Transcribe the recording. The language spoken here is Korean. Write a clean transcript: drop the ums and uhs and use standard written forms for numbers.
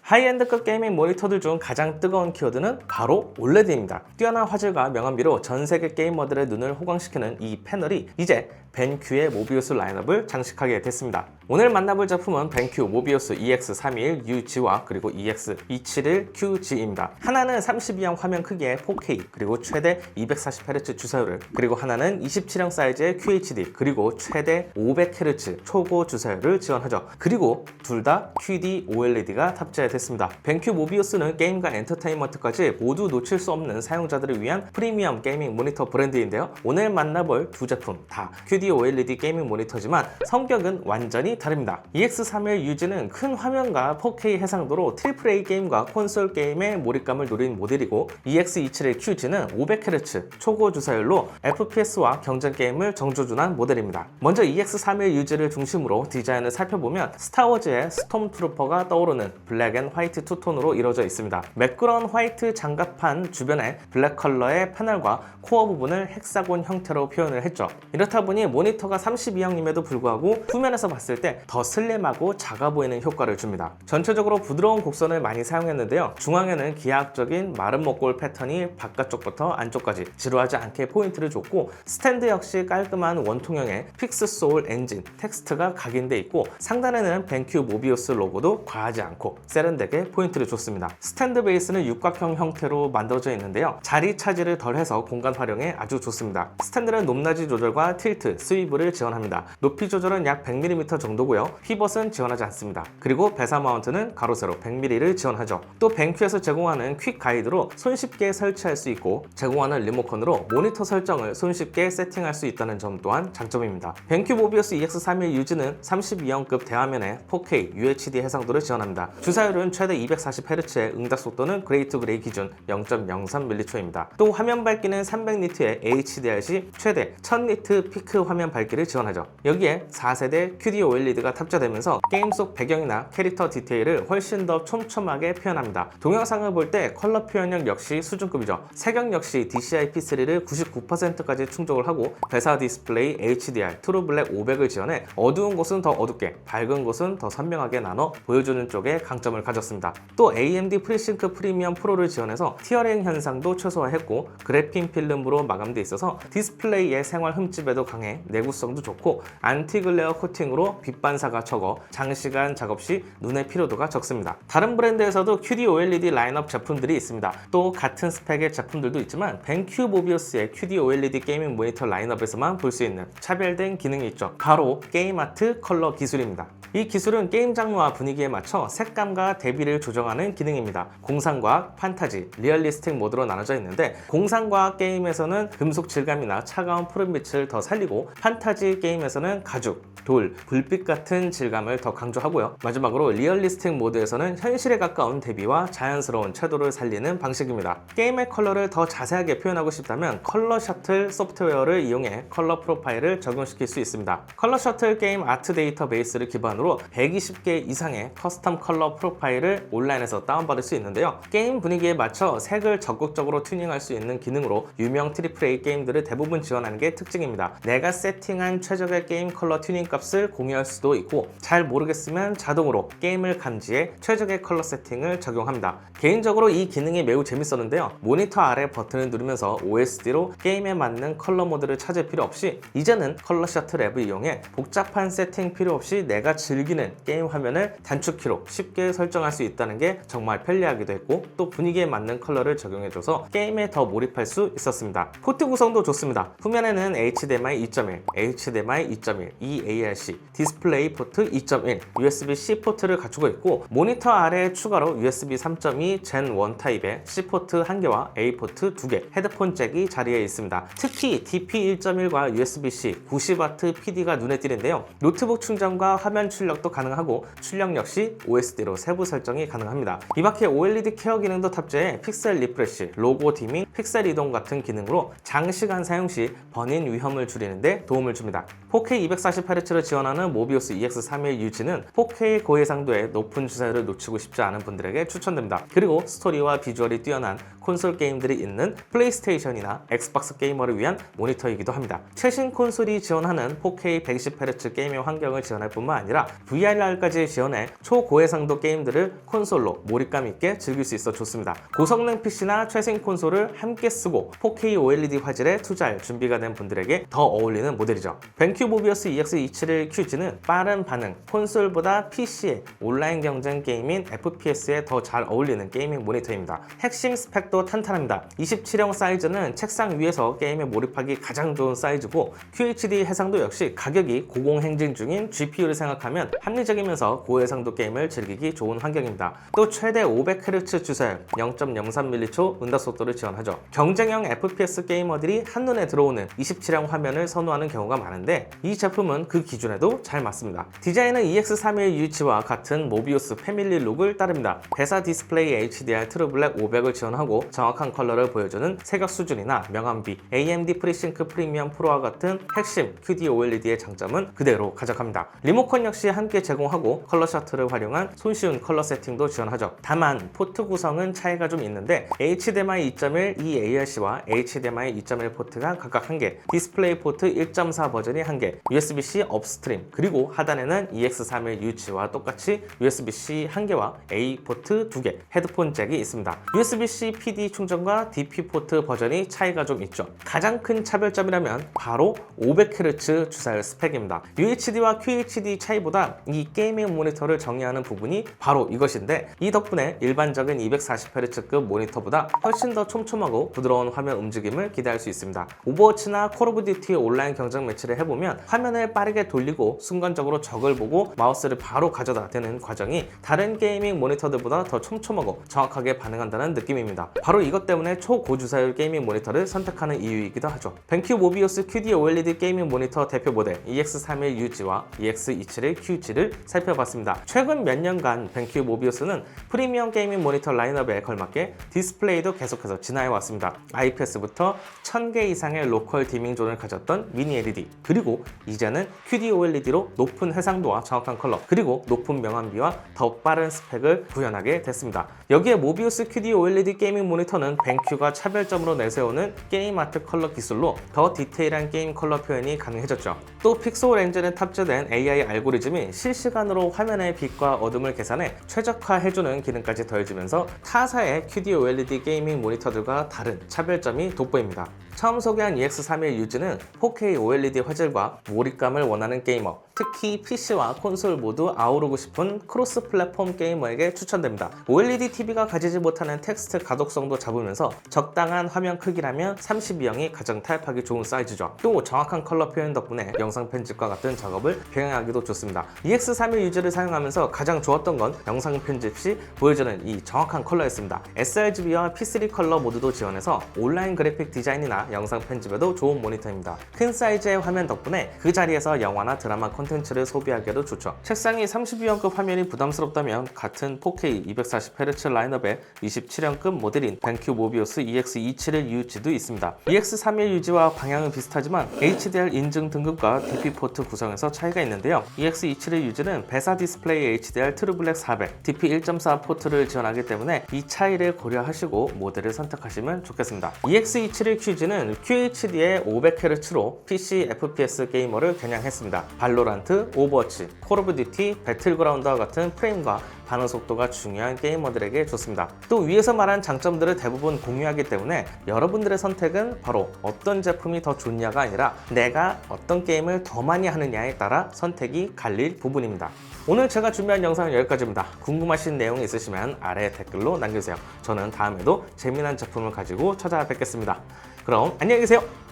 하이엔드급 게이밍 모니터들 중 가장 뜨거운 키워드는 바로 OLED입니다. 뛰어난 화질과 명암비로 전 세계 게이머들의 눈을 호강시키는 이 패널이 이제 벤큐의 모비우스 라인업을 장식하게 됐습니다. 오늘 만나볼 제품은 벤큐 모비우스 EX321UG와 그리고 EX271QG입니다. 하나는 32형 화면 크기의 4K 그리고 최대 240Hz 주사율을, 그리고 하나는 27형 사이즈의 QHD 그리고 최대 500Hz 초고 주사율을 지원하죠. 그리고 둘 다 QD OLED가 탑재됐습니다. 벤큐 모비우스는 게임과 엔터테인먼트까지 모두 놓칠 수 없는 사용자들을 위한 프리미엄 게이밍 모니터 브랜드인데요. 오늘 만나볼 두 제품 다 QD OLED 게이밍 모니터지만 성격은 완전히 다릅니다. EX321UG는 큰 화면과 4K 해상도로 AAA 게임과 콘솔 게임의 몰입감을 노린 모델이고, EX271QG는 500Hz 초고 주사율로 FPS와 경쟁 게임을 정조준한 모델입니다. 먼저 EX321UG를 중심으로 디자인을 살펴보면 스타워즈의 스톰트루퍼가 떠오르는 블랙 앤 화이트 투톤으로 이루어져 있습니다. 매끄러운 화이트 장갑판 주변에 블랙 컬러의 패널과 코어 부분을 헥사곤 형태로 표현을 했죠. 이렇다 보니 모니터가 32형임에도 불구하고 후면에서 봤을 때 더 슬림하고 작아 보이는 효과를 줍니다. 전체적으로 부드러운 곡선을 많이 사용했는데요. 중앙에는 기하학적인 마른 목골 패턴이 바깥쪽부터 안쪽까지 지루하지 않게 포인트를 줬고, 스탠드 역시 깔끔한 원통형의 픽스 소울 엔진 텍스트가 각인돼 있고, 상단에는 벤큐 모비우스 로고도 과하지 않고 세련되게 포인트를 줬습니다. 스탠드 베이스는 육각형 형태로 만들어져 있는데요. 자리 차지를 덜해서 공간 활용에 아주 좋습니다. 스탠드는 높낮이 조절과 틸트, 스위브를 지원합니다. 높이 조절은 약 100mm 정도고요. 피벗은 지원하지 않습니다. 그리고 배사 마운트는 가로 세로 100mm를 지원하죠. 또 벤큐에서 제공하는 퀵 가이드로 손쉽게 설치할 수 있고, 제공하는 리모컨으로 모니터 설정을 손쉽게 세팅할 수 있다는 점 또한 장점입니다. 벤큐 모비우스 EX321UG는 32형급 대화면에 4K UHD 해상도를 지원합니다. 주사율은 최대 240Hz의 응답 속도는 그레이 투 그레이 기준 0.03mHz입니다. 또 화면 밝기는 300니트의 HDR/C 최대 1000니트 피크 화면 밝기를 지원하죠. 여기에 4세대 QD OLED가 탑재되면서 게임 속 배경이나 캐릭터 디테일을 훨씬 더 촘촘하게 표현합니다. 동영상을 볼 때 컬러 표현력 역시 수준급이죠. 색영 역시 DCI-P3를 99%까지 충족을 하고, 배사 디스플레이 HDR 트루 블랙 500을 지원해 어두운 곳은 더 어둡게, 밝은 곳은 더 선명하게 나눠 보여주는 쪽에 강점을 가졌습니다. 또 AMD 프리싱크 프리미엄 프로를 지원해서 티어링 현상도 최소화했고, 그래핀 필름으로 마감돼 있어서 디스플레이의 생활 흠집에도 강해 내구성도 좋고, 안티 글레어 코팅으로 빛 반사가 적어 장시간 작업 시 눈의 피로도가 적습니다. 다른 브랜드에서도 QD OLED 라인업 제품들이 있습니다. 또 같은 스펙의 제품들도 있지만 벤큐 모비우스의 QD OLED 게이밍 모니터 라인업에서만 볼 수 있는 차별된 기능이 있죠. 바로 게임 아트 컬러 기술입니다. 이 기술은 게임 장르와 분위기에 맞춰 색감과 대비를 조정하는 기능입니다. 공상과학, 판타지, 리얼리스틱 모드로 나눠져 있는데, 공상과학 게임에서는 금속 질감이나 차가운 푸른빛을 더 살리고, 판타지 게임에서는 가죽, 돌, 불빛 같은 질감을 더 강조하고요. 마지막으로 리얼리스틱 모드에서는 현실에 가까운 대비와 자연스러운 채도를 살리는 방식입니다. 게임의 컬러를 더 자세하게 표현하고 싶다면 컬러 셔틀 소프트웨어를 이용해 컬러 프로파일을 적용시킬 수 있습니다. 컬러 셔틀 게임 아트 데이터베이스를 기반으로 120개 이상의 커스텀 컬러 프로파일을 온라인에서 다운받을 수 있는데요. 게임 분위기에 맞춰 색을 적극적으로 튜닝할 수 있는 기능으로 유명 AAA 게임들을 대부분 지원하는 게 특징입니다. 내가 세팅한 최적의 게임 컬러 튜닝 값을 공유할 수도 있고, 잘 모르겠으면 자동으로 게임을 감지해 최적의 컬러 세팅을 적용합니다. 개인적으로 이 기능이 매우 재밌었는데요. 모니터 아래 버튼을 누르면서 OSD로 게임에 맞는 컬러 모드를 찾을 필요 없이, 이제는 컬러 셔틀 앱을 이용해 복잡한 세팅 필요 없이 내가 즐기는 게임 화면을 단축키로 쉽게 설정할 수 있다는 게 정말 편리하기도 했고, 또 분위기에 맞는 컬러를 적용해줘서 게임에 더 몰입할 수 있었습니다. 포트 구성도 좋습니다. 후면에는 HDMI 2.1, HDMI 2.1, EARC, 디스플레이 포트 2.1, USB-C 포트를 갖추고 있고, 모니터 아래에 추가로 USB 3.2 Gen 1 타입의 C 포트 1개와 A 포트 2개, 헤드폰 잭이 자리에 있습니다. 특히 DP 1.1과 USB-C 90W PD가 눈에 띄는데요. 노트북 충전과 화면 출력도 가능하고, 출력 역시 OSD로 세부 설정이 가능합니다. 이 밖에 OLED 케어 기능도 탑재해 픽셀 리프레시, 로고 디밍, 픽셀 이동 같은 기능으로 장시간 사용 시 버닝 위험을 줄이는 데 도움을 줍니다. 4K 240Hz를 지원하는 모비우스 EX31 유지는 4K 고해상도의 높은 주사율을 놓치고 싶지 않은 분들에게 추천됩니다. 그리고 스토리와 비주얼이 뛰어난 콘솔 게임들이 있는 플레이스테이션이나 엑스박스 게이머를 위한 모니터이기도 합니다. 최신 콘솔이 지원하는 4K 120Hz 게이밍 환경을 지원할 뿐만 아니라 VRR까지 지원해 초고해상도 게임들을 콘솔로 몰입감 있게 즐길 수 있어 좋습니다. 고성능 PC나 최신 콘솔을 함께 쓰고 4K OLED 화질에 투자할 준비가 된 분들에게 더 어울리는 모델이죠. 벤큐 모비우스 EX27QG는 빠른 반응, 콘솔보다 PC의 온라인 경쟁 게임인 FPS에 더 잘 어울리는 게이밍 모니터입니다. 핵심 스펙도 탄탄합니다. 27형 사이즈는 책상 위에서 게임에 몰입하기 가장 좋은 사이즈고 QHD 해상도 역시 가격이 고공행진 중인 GPU를 생각하면 합리적이면서 고해상도 게임을 즐기기 좋은 환경입니다. 또 최대 500Hz 주사율, 0.03ms 응답 속도를 지원하죠. 경쟁형 FPS 게이머들이 한눈에 들어오는 27형 화면을 선호하는 경우가 많은데 이 제품은 그 기준에도 잘 맞습니다. 디자인은 EX31 유치와 같은 모비우스 패밀리 룩을 따릅니다. 배사 디스플레이 HDR 트루블랙 500을 지원하고 정확한 컬러를 보여주는 색역 수준이나 명암비, AMD FreeSync 프리미엄 프로와 같은 핵심 QD OLED의 장점은 그대로 가져갑니다. 리모컨 역시 함께 제공하고 컬러 셔틀을 활용한 손쉬운 컬러 세팅도 지원하죠. 다만 포트 구성은 차이가 좀 있는데 HDMI 2.1 eARC와 HDMI 2.1 포트가 각각 1개, 디스플레이 포트 1.4 버전이 1개, USB-C 업스트림, 그리고 하단에는 EX31 유치와 똑같이 USB-C 1개와 A 포트 2개, 헤드폰 잭이 있습니다. USB-C PD 충전과 DP 포트 버전이 차이가 좀 있죠. 가장 큰 차별점이라면 바로 500Hz 주사율 스펙입니다. UHD와 QHD 차이보다 이 게이밍 모니터를 정의하는 부분이 바로 이것인데 이 덕분에 일반적인 240Hz급 모니터보다 훨씬 더 촘촘하고 부드러운 화면 움직임을 기대할 수 있습니다. 오버워치나 콜 오브 듀티 온라인 경쟁 매치를 해보면 화면을 빠르게 돌리고 순간적으로 적을 보고 마우스를 바로 가져다 대는 과정이 다른 게이밍 모니터들보다 더 촘촘하고 정확하게 반응한다는 느낌입니다. 바로 이것 때문에 초고주사율 게이밍 모니터를 선택하는 이유이기도 하죠. 벤큐 모비우스 QD OLED 게이밍 모니터 대표 모델 EX31UG와 EX27QG를 살펴봤습니다. 최근 몇 년간 벤큐 모비우스는 프리미엄 게이밍 모니터 라인업에 걸맞게 디스플레이도 계속해서 진화해왔습니다. IPS부터 1000개 이상의 로컬 디밍 존을 가졌던 미니 LED, 그리고 이제는 QD OLED로 높은 해상도와 정확한 컬러, 그리고 높은 명암비와 더 빠른 스펙을 구현하게 됐습니다. 여기에 모비우스 QD OLED 게이밍 모니터는 벤큐가 차별점으로 내세우는 게임 아트 컬러 기술로 더 디테일한 게임 컬러 표현이 가능해졌죠. 또 픽솔 엔진에 탑재된 AI 알고리즘이 실시간으로 화면의 빛과 어둠을 계산해 최적화해주는 기능까지 더해지면서 타사의 QD OLED 게이밍 모니터들과 다른 차별점이 돋보입니다. 처음 소개한 EX31 유지는 4K OLED 화질과 몰입감을 원하는 게이머, 특히 PC와 콘솔 모두 아우르고 싶은 크로스 플랫폼 게이머에게 추천됩니다. OLED TV가 가지지 못하는 텍스트 가독성도 잡으면서 적당한 화면 크기라면 32형이 가장 타협하기 좋은 사이즈죠. 또 정확한 컬러 표현 덕분에 영상 편집과 같은 작업을 병행하기도 좋습니다. EX31 유지를 사용하면서 가장 좋았던 건 영상 편집 시 보여주는 이 정확한 컬러였습니다. sRGB와 P3 컬러 모두도 지원해서 온라인 그래픽 디자인이나 영상 편집에도 좋은 모니터입니다. 큰 사이즈의 화면 덕분에 그 자리에서 영화나 드라마 콘텐츠를 소비하기에도 좋죠. 책상이 32형급 화면이 부담스럽다면 같은 4K 240Hz 라인업에 27형급 모델인 벤큐 모비우스 EX271UG도 있습니다. EX31UG와 방향은 비슷하지만 HDR 인증 등급과 DP 포트 구성에서 차이가 있는데요. EX271UG는 배사 디스플레이 HDR 트루블랙 400, DP 1.4 포트를 지원하기 때문에 이 차이를 고려하시고 모델을 선택하시면 좋겠습니다. EX271QG는 QHD의 500Hz로 PC FPS 게이머를 겨냥했습니다. 발로란트, 오버워치, 콜 오브 듀티, 배틀그라운드와 같은 프레임과 반응 속도가 중요한 게이머들에게 좋습니다. 또 위에서 말한 장점들을 대부분 공유하기 때문에 여러분들의 선택은 바로 어떤 제품이 더 좋냐가 아니라 내가 어떤 게임을 더 많이 하느냐에 따라 선택이 갈릴 부분입니다. 오늘 제가 준비한 영상은 여기까지입니다. 궁금하신 내용이 있으시면 아래 댓글로 남겨주세요. 저는 다음에도 재미난 제품을 가지고 찾아뵙겠습니다. 그럼 안녕히 계세요.